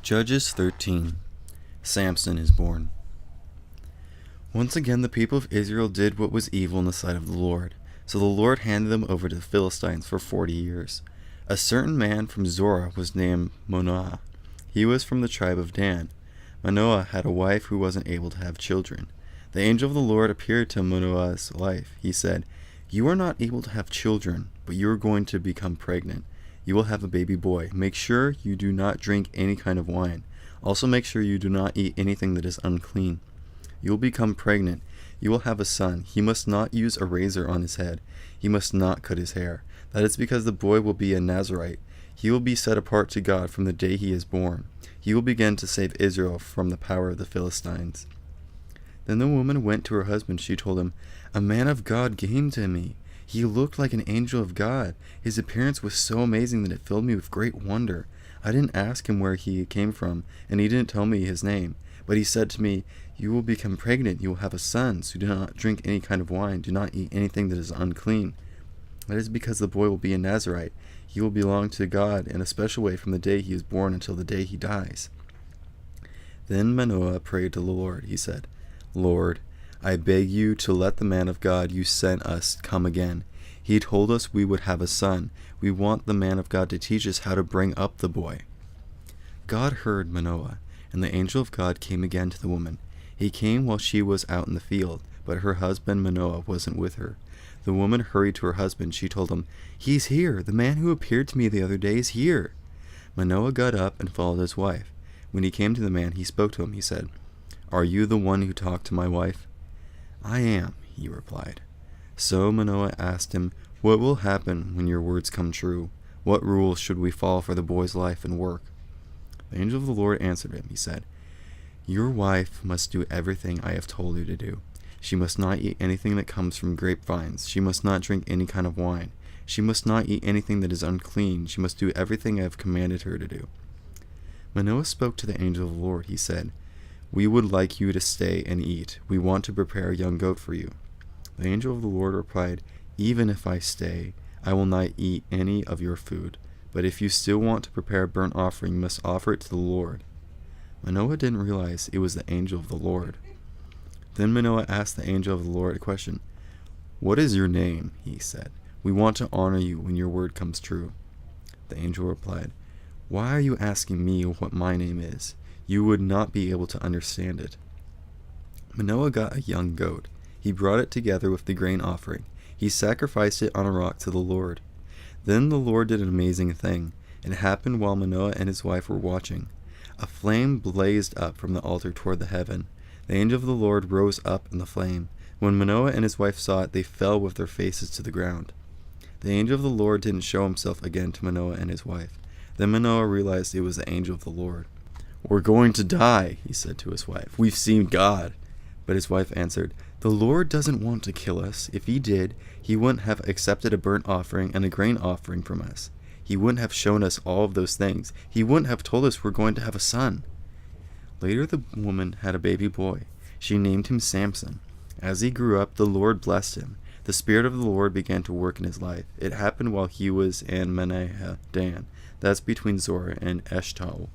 Judges 13. Samson is born. Once again the people of Israel did what was evil in the sight of the Lord. So the Lord handed them over to the Philistines for 40 years. A certain man from Zorah was named Manoah. He was from the tribe of Dan. Manoah had a wife who wasn't able to have children. The angel of the Lord appeared to Manoah's wife. He said, "You are not able to have children, but you are going to become pregnant. You will have a baby boy. Make sure you do not drink any kind of wine. Also make sure you do not eat anything that is unclean. You will become pregnant. You will have a son. He must not use a razor on his head. He must not cut his hair. That is because the boy will be a Nazirite. He will be set apart to God from the day he is born. He will begin to save Israel from the power of the Philistines." Then the woman went to her husband. She told him, "A man of God came to me. He looked like an angel of God. His appearance was so amazing that it filled me with great wonder. I didn't ask him where he came from, and he didn't tell me his name. But he said to me, 'You will become pregnant, you will have a son, so do not drink any kind of wine, do not eat anything that is unclean. That is because the boy will be a Nazirite. He will belong to God in a special way from the day he is born until the day he dies.' Then Manoah prayed to the Lord. He said, 'Lord, I beg you to let the man of God you sent us come again. He told us we would have a son. We want the man of God to teach us how to bring up the boy.' God heard Manoah, and the angel of God came again to the woman. He came while she was out in the field, but her husband Manoah wasn't with her. The woman hurried to her husband. She told him, 'He's here. The man who appeared to me the other day is here.' Manoah got up and followed his wife. When he came to the man, he spoke to him. He said, 'Are you the one who talked to my wife?' 'I am,' he replied. So Manoah asked him, 'What will happen when your words come true? What rules should we follow for the boy's life and work?' The angel of the Lord answered him. He said, 'Your wife must do everything I have told you to do. She must not eat anything that comes from grapevines. She must not drink any kind of wine. She must not eat anything that is unclean. She must do everything I have commanded her to do.' Manoah spoke to the angel of the Lord. He said, 'We would like you to stay and eat. We want to prepare a young goat for you.' The angel of the Lord replied, 'Even if I stay, I will not eat any of your food. But if you still want to prepare a burnt offering, you must offer it to the Lord.' Manoah didn't realize it was the angel of the Lord. Then Manoah asked the angel of the Lord a question. 'What is your name?' he said. 'We want to honor you when your word comes true.' The angel replied, 'Why are you asking me what my name is? You would not be able to understand it.' Manoah got a young goat. He brought it together with the grain offering. He sacrificed it on a rock to the Lord. Then the Lord did an amazing thing. It happened while Manoah and his wife were watching. A flame blazed up from the altar toward the heaven. The angel of the Lord rose up in the flame. When Manoah and his wife saw it, they fell with their faces to the ground. The angel of the Lord didn't show himself again to Manoah and his wife. Then Manoah realized it was the angel of the Lord. 'We're going to die,' he said to his wife. 'We've seen God.' But his wife answered, 'The Lord doesn't want to kill us. If he did, he wouldn't have accepted a burnt offering and a grain offering from us. He wouldn't have shown us all of those things. He wouldn't have told us we're going to have a son.' Later the woman had a baby boy. She named him Samson. As he grew up, the Lord blessed him. The Spirit of the Lord began to work in his life. It happened while he was in Dan. That's between Zorah and Eshtaol.